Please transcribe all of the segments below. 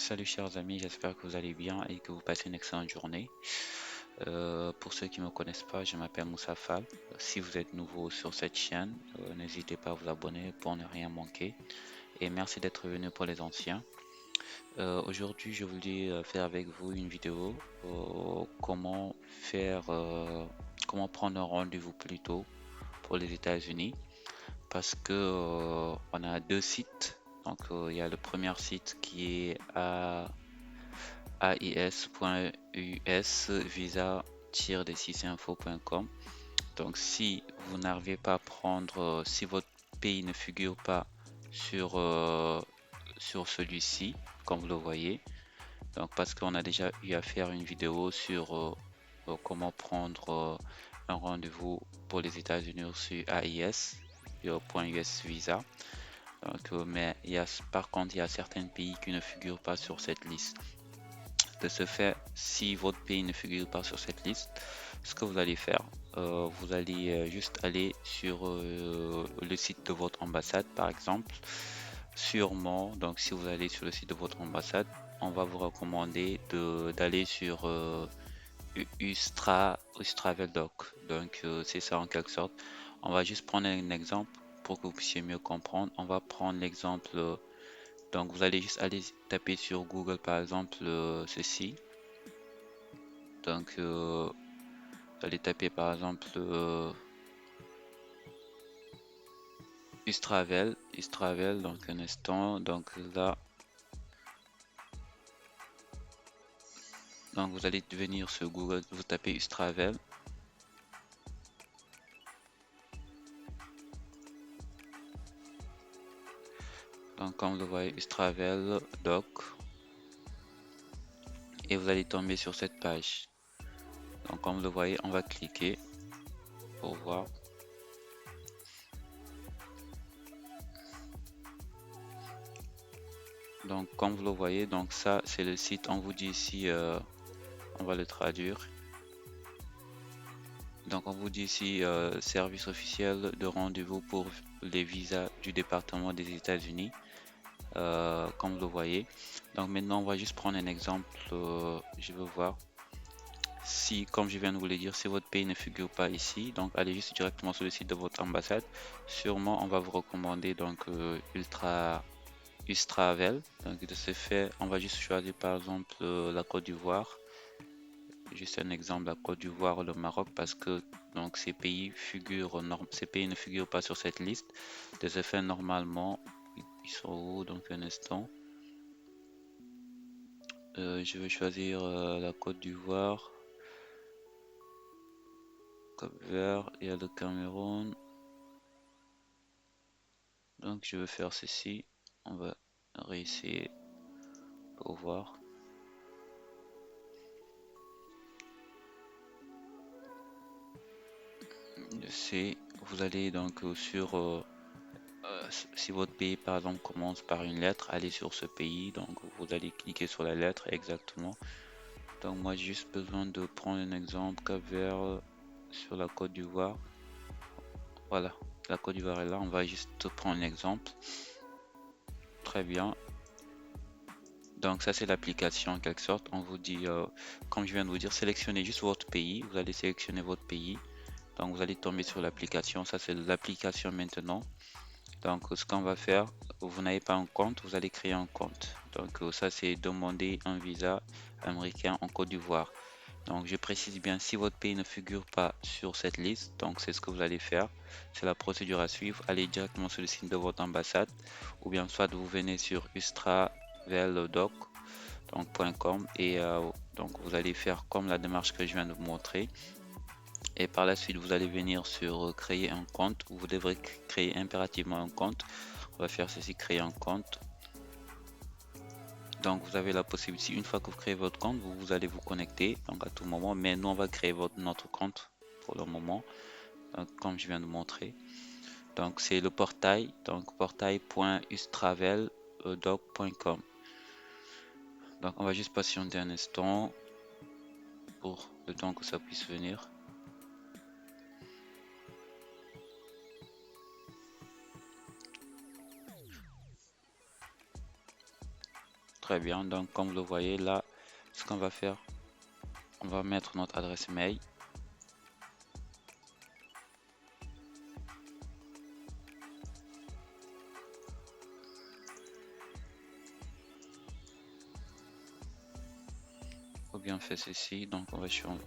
Salut chers amis, j'espère que vous allez bien et que vous passez une excellente journée. Pour ceux qui ne me connaissent pas, je m'appelle Moussa Fall. Si vous êtes nouveau sur cette chaîne, n'hésitez pas à vous abonner pour ne rien manquer. Et merci d'être venu pour les anciens. Aujourd'hui, je voulais faire avec vous une vidéo comment prendre un rendez-vous plus tôt pour les États-Unis parce que on a deux sites. Donc, il y a le premier site qui est ais.us visa-info.com. Donc si vous n'arrivez pas à prendre, si votre pays ne figure pas sur celui-ci, comme vous le voyez, donc parce qu'on a déjà eu à faire une vidéo sur comment prendre un rendez-vous pour les États-Unis sur AIS.US Visa. Donc, mais par contre, il y a certains pays qui ne figurent pas sur cette liste. De ce fait, si votre pays ne figure pas sur cette liste, ce que vous allez faire, vous allez juste aller sur le site de votre ambassade, par exemple. Sûrement, donc si vous allez sur le site de votre ambassade, on va vous recommander d'aller sur Ustraveldoc. Donc c'est ça en quelque sorte. On va juste prendre un exemple pour que vous puissiez mieux comprendre. On va prendre l'exemple. Donc vous allez juste aller taper sur Google par exemple ceci. Donc vous allez taper par exemple Ustravel, donc un instant, donc là, donc vous allez venir sur Google, vous tapez Ustravel. Donc comme vous le voyez, Ustravel Doc, et vous allez tomber sur cette page. Donc comme vous le voyez, on va cliquer pour voir. Donc comme vous le voyez, donc ça c'est le site, on vous dit ici, on va le traduire. Donc on vous dit ici service officiel de rendez-vous pour les visas du département des États-Unis, comme vous le voyez. Donc maintenant on va juste prendre un exemple, je veux voir si, comme je viens de vous le dire, si votre pays ne figure pas ici, donc allez juste directement sur le site de votre ambassade. Sûrement on va vous recommander donc Ustravel. Donc de ce fait, on va juste choisir par exemple la Côte d'Ivoire. Juste un exemple, la Côte d'Ivoire ou le Maroc, parce que donc ces pays ne figurent pas sur cette liste. De ce fait, normalement, ils sont où? Donc un instant. Je vais choisir la Côte d'Ivoire, Cap-Vert, il y a le Cameroun. Donc je vais faire ceci. On va réessayer pour voir. Vous allez donc si votre pays par exemple commence par une lettre, allez sur ce pays. Donc vous allez cliquer sur la lettre exactement. Donc moi j'ai juste besoin de prendre un exemple Cap-Vert sur la Côte d'Ivoire. Voilà, la Côte d'Ivoire est là. On va juste prendre un exemple. Très bien. Donc ça c'est l'application en quelque sorte. On vous dit, comme je viens de vous dire, sélectionnez juste votre pays. Vous allez sélectionner votre pays. Donc vous allez tomber sur l'application. Ça c'est l'application maintenant. Donc ce qu'on va faire, vous n'avez pas un compte, vous allez créer un compte. Donc ça c'est demander un visa américain en Côte d'Ivoire. Donc je précise bien, si votre pays ne figure pas sur cette liste, donc c'est ce que vous allez faire. C'est la procédure à suivre. Allez directement sur le site de votre ambassade ou bien soit vous venez sur ustraveldoc.com et donc vous allez faire comme la démarche que je viens de vous montrer. Et par la suite, vous allez venir sur créer un compte. Vous devrez créer impérativement un compte. On va faire ceci, créer un compte. Donc vous avez la possibilité, une fois que vous créez votre compte, vous allez vous connecter donc à tout moment. Mais nous, on va créer notre compte pour le moment, donc, comme je viens de montrer. Donc c'est le portail, donc portail.ustraveldoc.com. Donc on va juste patienter un instant pour le temps que ça puisse venir. Très bien. Donc, comme vous le voyez là, ce qu'on va faire, on va mettre notre adresse mail. Faut bien faire ceci. Donc, on va changer.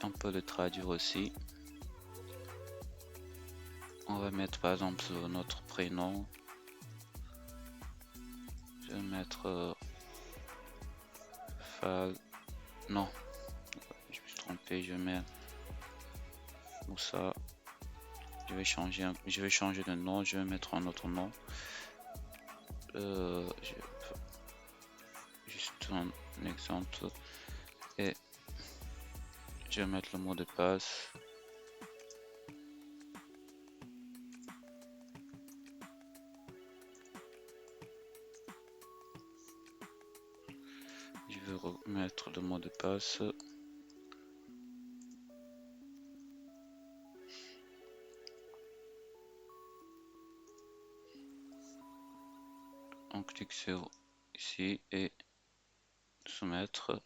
On peut le traduire aussi. On va mettre par exemple notre prénom. Je vais mettre non, je me suis trompé. Je mets Moussa. Je vais changer de nom. Je vais mettre un autre nom. Juste un exemple. Et je vais mettre le mot de passe. Je vais remettre le mot de passe. On clique sur ici et soumettre.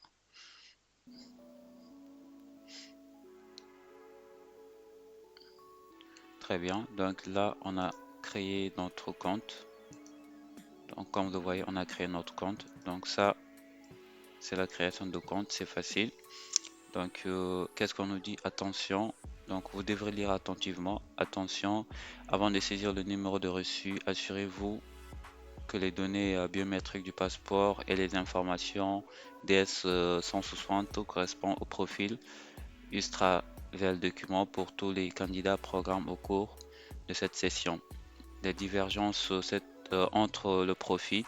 Très bien. Donc là, on a créé notre compte. Donc comme vous le voyez, on a créé notre compte. Donc ça, c'est la création de compte. C'est facile. Donc qu'est-ce qu'on nous dit? Attention. Donc vous devrez lire attentivement. Attention, avant de saisir le numéro de reçu, assurez-vous que les données biométriques du passeport et les informations DS 160 correspondent au profil Ustravel document pour tous les candidats programmes au cours de cette session. Les divergences entre le profil,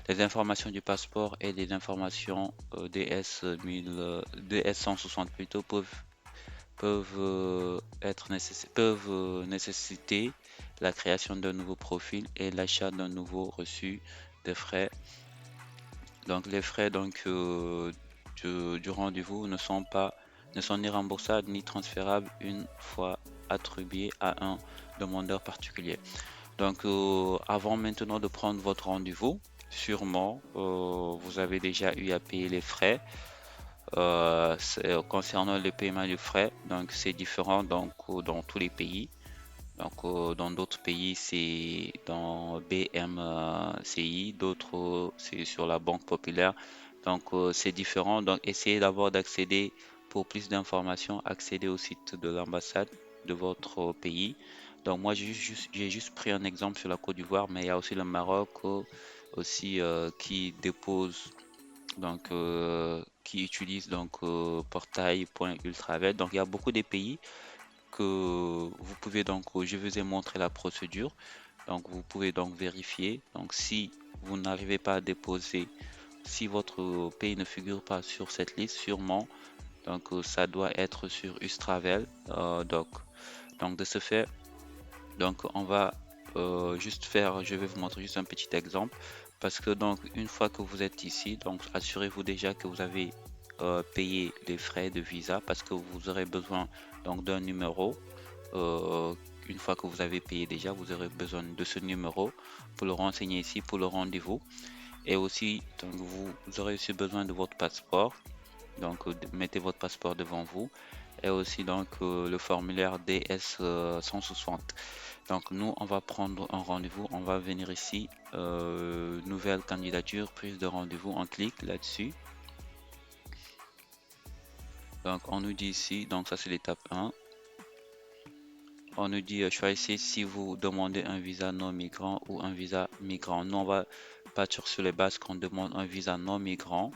les informations du passeport et les informations DS 160 plutôt peuvent nécessiter la création d'un nouveau profil et l'achat d'un nouveau reçu de frais. Donc les frais du rendez-vous ne sont ni remboursables ni transférables une fois attribués à un demandeur particulier. Donc avant maintenant de prendre votre rendez-vous, sûrement vous avez déjà eu à payer les frais. Concernant le paiement des frais, donc c'est différent donc dans tous les pays. Donc dans d'autres pays c'est dans BMCI, d'autres c'est sur la Banque Populaire. Donc c'est différent. Donc essayez d'abord d'accéder pour plus d'informations, accéder au site de l'ambassade de votre pays. Donc moi j'ai juste pris un exemple sur la Côte d'Ivoire, mais il y a aussi le Maroc aussi qui dépose donc qui utilise donc portail.ultravet. Donc il y a beaucoup de pays que vous pouvez donc, je vous ai montré la procédure. Donc vous pouvez donc vérifier. Donc si vous n'arrivez pas à déposer, si votre pays ne figure pas sur cette liste, sûrement donc ça doit être sur Ustravel. Donc de ce fait, donc on va juste faire, je vais vous montrer juste un petit exemple parce que donc une fois que vous êtes ici, donc assurez-vous déjà que vous avez payé les frais de visa parce que vous aurez besoin donc d'un numéro. Euh, une fois que vous avez payé déjà, vous aurez besoin de ce numéro pour le renseigner ici pour le rendez-vous. Et aussi, donc, vous aurez aussi besoin de votre passeport. Donc, mettez votre passeport devant vous. Et aussi donc le formulaire DS 160. Donc nous, on va prendre un rendez-vous. On va venir ici, nouvelle candidature, prise de rendez-vous. On clique là-dessus. Donc on nous dit ici, donc ça c'est l'étape 1. On nous dit choisissez si vous demandez un visa non migrant ou un visa migrant. Nous, on va partir sur les bases qu'on demande un visa non migrant.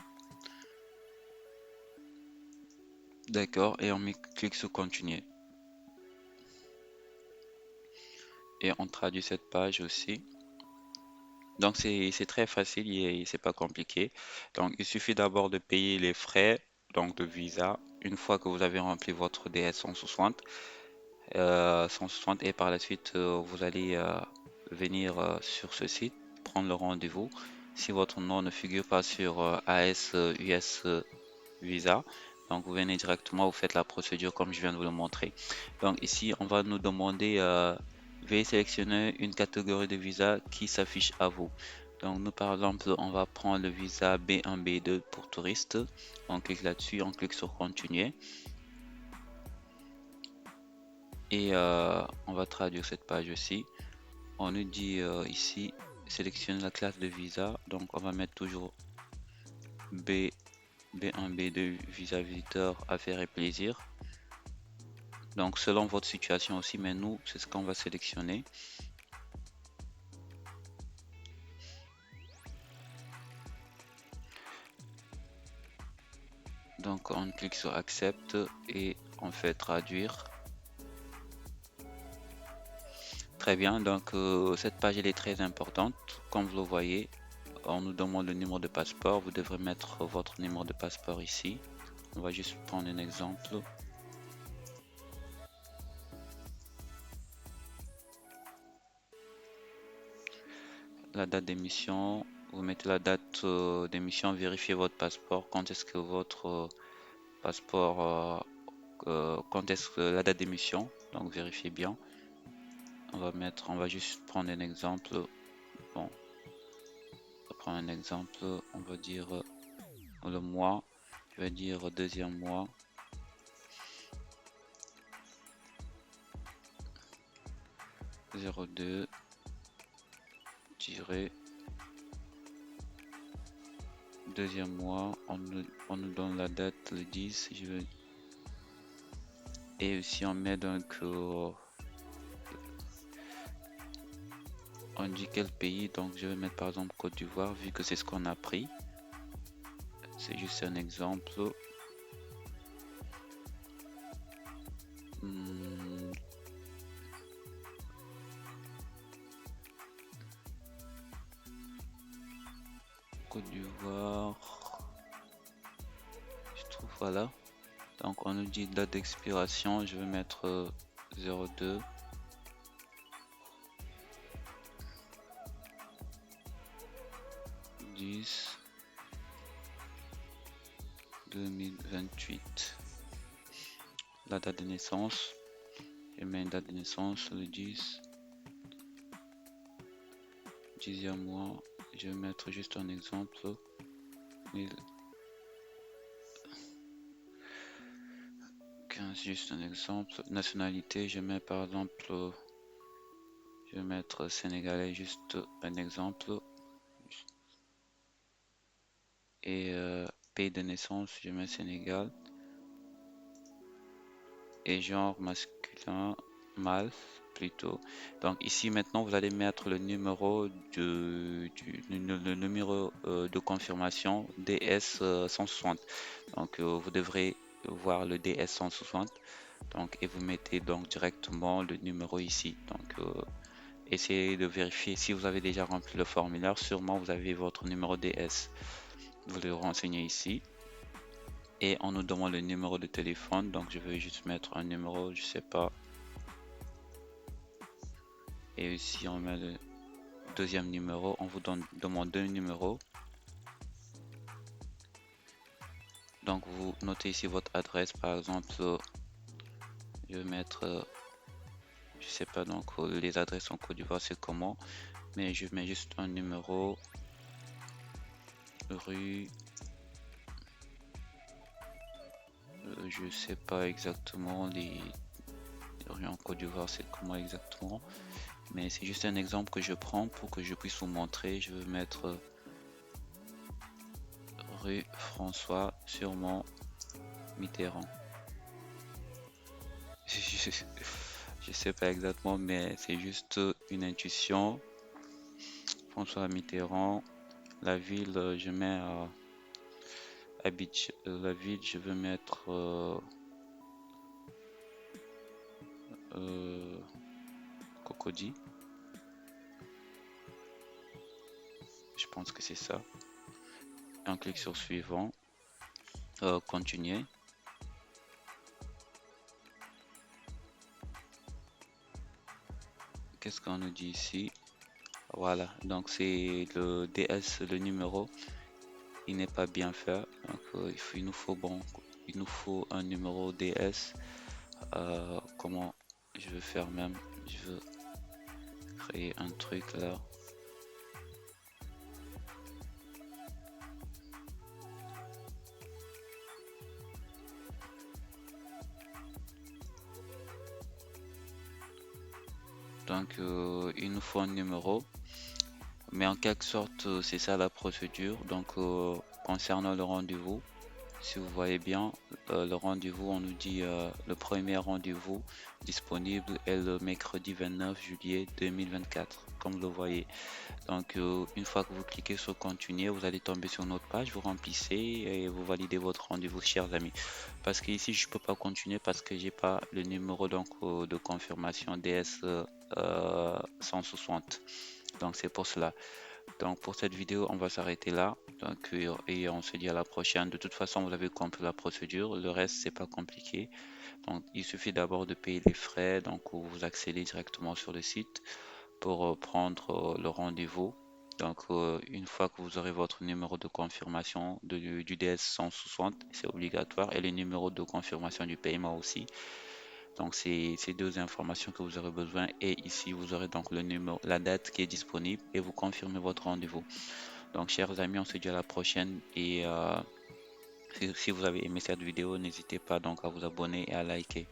D'accord, et on clique sur continuer. Et on traduit cette page aussi. Donc c'est très facile et c'est pas compliqué. Donc il suffit d'abord de payer les frais donc de visa une fois que vous avez rempli votre DS 160, 160 et par la suite vous allez venir sur ce site prendre le rendez-vous. Si votre nom ne figure pas sur AS US Visa, Donc vous venez directement, vous faites la procédure comme je viens de vous le montrer. Donc ici, on va nous demander, veuillez sélectionner une catégorie de visa qui s'affiche à vous. Donc nous par exemple, on va prendre le visa B1, B2 pour touristes. On clique là-dessus, on clique sur continuer. Et on va traduire cette page aussi. On nous dit ici, sélectionner la classe de visa. Donc on va mettre toujours B1, B2, visa visiteur, affaires et plaisir. Donc selon votre situation aussi, mais nous, c'est ce qu'on va sélectionner. Donc on clique sur accepte et on fait traduire. Très bien, donc cette page elle est très importante. Comme vous le voyez, on nous demande le numéro de passeport. Vous devrez mettre votre numéro de passeport ici. On va juste prendre un exemple. La date d'émission, vous mettez la date d'émission, vérifiez votre passeport, quand est-ce que votre passeport, quand est-ce que la date d'émission, donc vérifiez bien. On va juste prendre un exemple. Bon, on va prendre un exemple, on va dire le mois, je vais dire deuxième mois. -02 deuxième mois, on nous donne la date le 10, et aussi on met donc on dit quel pays, donc je vais mettre par exemple Côte d'Ivoire vu que c'est ce qu'on a pris. C'est juste un exemple. Côte d'Ivoire, je trouve, voilà. Donc on nous dit date d'expiration, je vais mettre 02 10 2028. La date de naissance, je mets une date de naissance le 10e mois, je vais mettre juste un exemple 1015, juste un exemple. Nationalité, je mets par exemple, je vais mettre sénégalais, juste un exemple. Et pays de naissance, je mets Sénégal. Et genre masculin, mâle plutôt. Donc ici maintenant vous allez mettre le numéro le numéro de confirmation DS 160. Donc vous devrez voir le DS 160. Donc et vous mettez donc directement le numéro ici. Donc essayez de vérifier si vous avez déjà rempli le formulaire. Sûrement vous avez votre numéro DS. Vous le renseignez ici. Et on nous demande le numéro de téléphone, donc je vais juste mettre un numéro, je sais pas. Et ici on met le deuxième numéro, on vous demande deux numéros. Donc vous notez ici votre adresse, par exemple, je vais mettre, je sais pas, donc les adresses en Côte d'Ivoire c'est comment, mais je mets juste un numéro, rue, je sais pas exactement les rues en Côte d'Ivoire c'est comment exactement. Mais c'est juste un exemple que je prends pour que je puisse vous montrer. Je vais mettre rue François sûrement Mitterrand. Je sais pas exactement, mais c'est juste une intuition. François Mitterrand. La ville, je mets la ville, je vais mettre Cocody. Je pense que c'est ça. On clique sur suivant. Continuer. Qu'est-ce qu'on nous dit ici? Voilà, donc c'est le DS, le numéro, il n'est pas bien fait. Donc il nous faut bon, il nous faut un numéro DS. Comment je veux faire même? Je veux créer un truc là. Donc il nous faut un numéro, mais en quelque sorte c'est ça la procédure. Donc concernant le rendez-vous, si vous voyez bien, le rendez-vous, on nous dit le premier rendez-vous disponible est le mercredi 29 juillet 2024, comme vous le voyez. Donc, une fois que vous cliquez sur continuer, vous allez tomber sur notre page, vous remplissez et vous validez votre rendez-vous, chers amis. Parce que ici, je peux pas continuer parce que j'ai pas le numéro donc de confirmation DS 160. Donc, c'est pour cela. Donc, pour cette vidéo, on va s'arrêter là. Donc, et on se dit à la prochaine. De toute façon, vous avez compris la procédure. Le reste, c'est pas compliqué. Donc, il suffit d'abord de payer les frais. Donc, vous accédez directement sur le site pour prendre le rendez-vous. Donc, une fois que vous aurez votre numéro de confirmation du DS 160, c'est obligatoire, et le numéro de confirmation du paiement aussi. Donc, c'est ces deux informations que vous aurez besoin. Et ici, vous aurez donc le numéro, la date qui est disponible et vous confirmez votre rendez-vous. Donc, chers amis, on se dit à la prochaine. Et si vous avez aimé cette vidéo, n'hésitez pas donc à vous abonner et à liker.